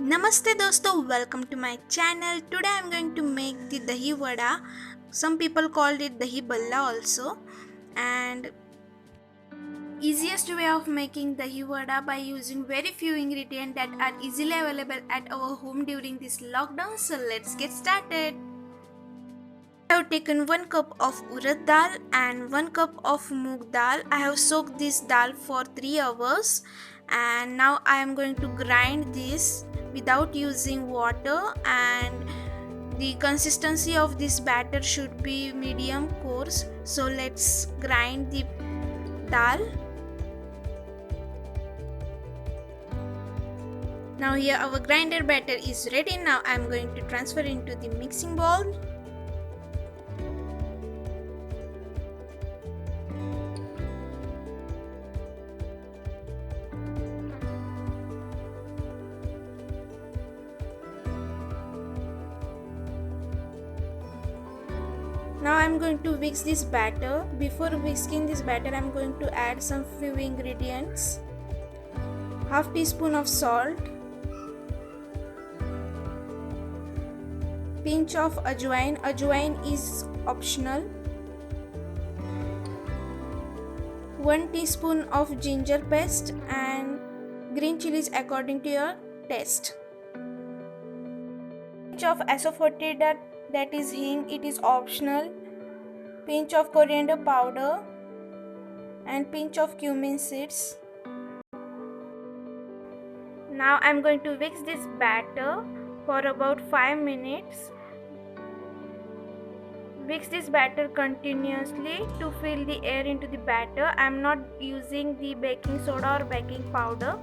Namaste dosto, welcome to my channel. Today I am going to make the dahi vada. Some people called it dahi balla also. And easiest way of making dahi vada by using very few ingredients that are easily available at our home during this lockdown. So let's get started. I have taken 1 cup of urad dal and 1 cup of moong dal. I have soaked this dal for 3 hours and now I am going to grind this without using water, and the consistency of this batter should be medium coarse. So let's grind the dal. Now here our grinder batter is ready. Now I am going to transfer into the mixing bowl. Now I am going to whisk this batter. Before whisking this batter, I am going to add some few ingredients. Half teaspoon of salt, pinch of ajwain. Ajwain is optional. 1 teaspoon of ginger paste and green chilies according to your taste. Pinch of asafoetida, that is hing, it is optional. Pinch of coriander powder and pinch of cumin seeds. Now I am going to whisk this batter for about 5 minutes. Whisk this batter continuously to fill the air into the batter. I am not using the baking soda or baking powder.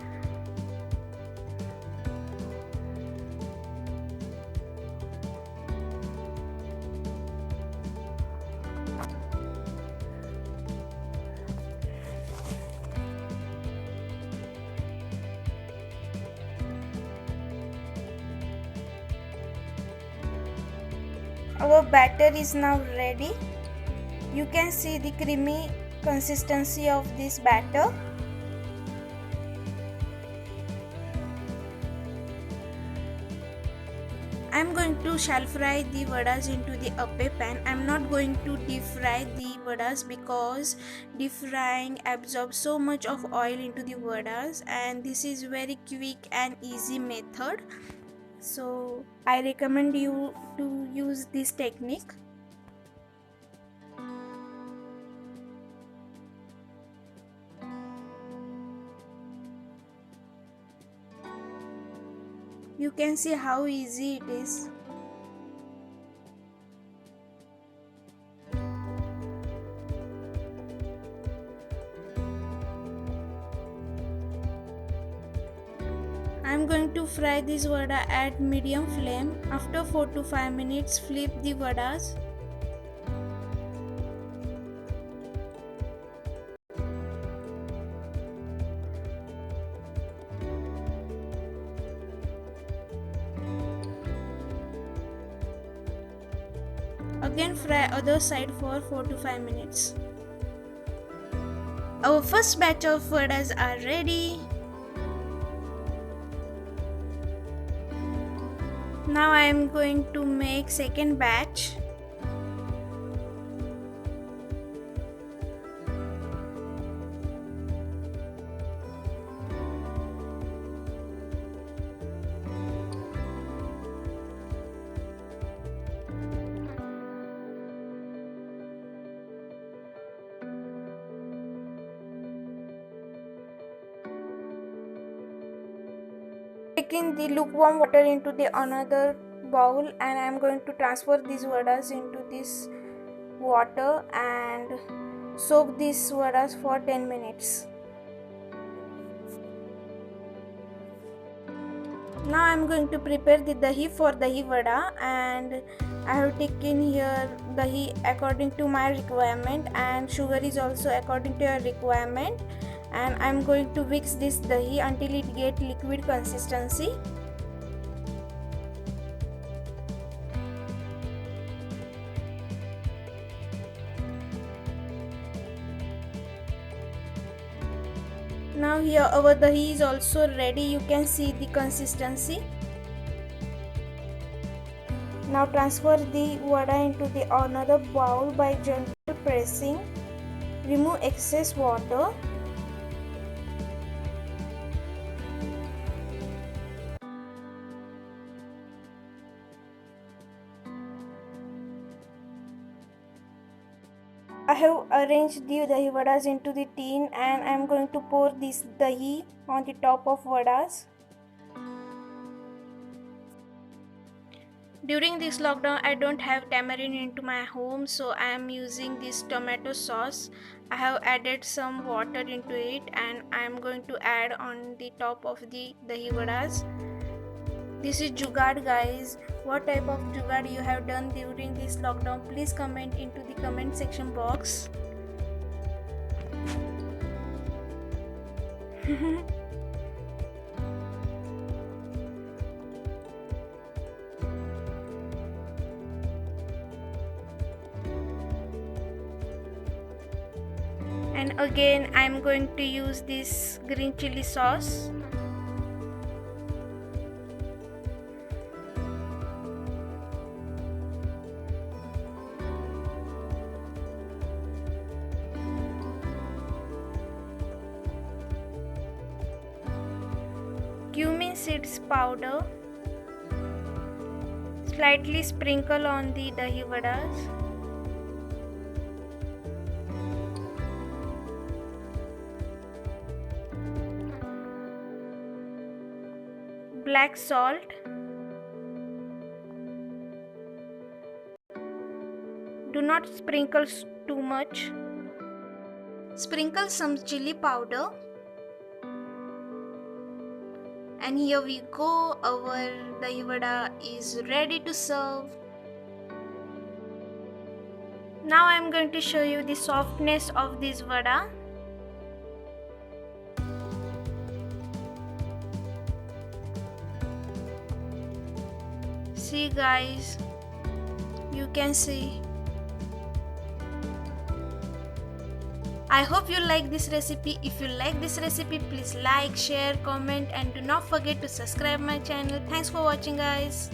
Our batter is now ready. You can see the creamy consistency of this batter. I am going to shallow fry the vadas into the appe pan. I am not going to deep fry the vadas because deep frying absorbs so much of oil into the vadas, and this is very quick and easy method. So I recommend you to use this technique. You can see how easy it is. I am going to fry this vada at medium flame. After 4 to 5 minutes, flip the vadas. Again fry other side for 4 to 5 minutes. Our first batch of vadas are ready. Now I am going to make second batch. Taking the lukewarm water into the another bowl, and I am going to transfer these vadas into this water and soak these vadas for 10 minutes. Now I am going to prepare the dahi for dahi vada, and I have taken here dahi according to my requirement, and sugar is also according to your requirement, and I am going to mix this dahi until it get liquid consistency. Now here our dahi is also ready. You can see the consistency. Now transfer the vada into the another bowl by gentle pressing. Remove excess water. I have arranged the dahi vadas into the tin and I am going to pour this dahi on the top of vadas. During this lockdown, I don't have tamarind into my home, so I am using this tomato sauce. I have added some water into it and I am going to add on the top of the dahi vadas. This is jugaad, guys. What type of jugaad you have done during this lockdown? Please comment into the comment section box. And again I am going to use this green chili sauce. Cumin seeds powder. Slightly sprinkle on the dahi vadas. Black salt. Do not sprinkle too much. Sprinkle some chili powder. And here we go, our dahi vada is ready to serve. Now I am going to show you the softness of this vada. See guys, you can see. I hope you like this recipe. If you like this recipe, please like, share, comment and do not forget to subscribe my channel. Thanks for watching guys.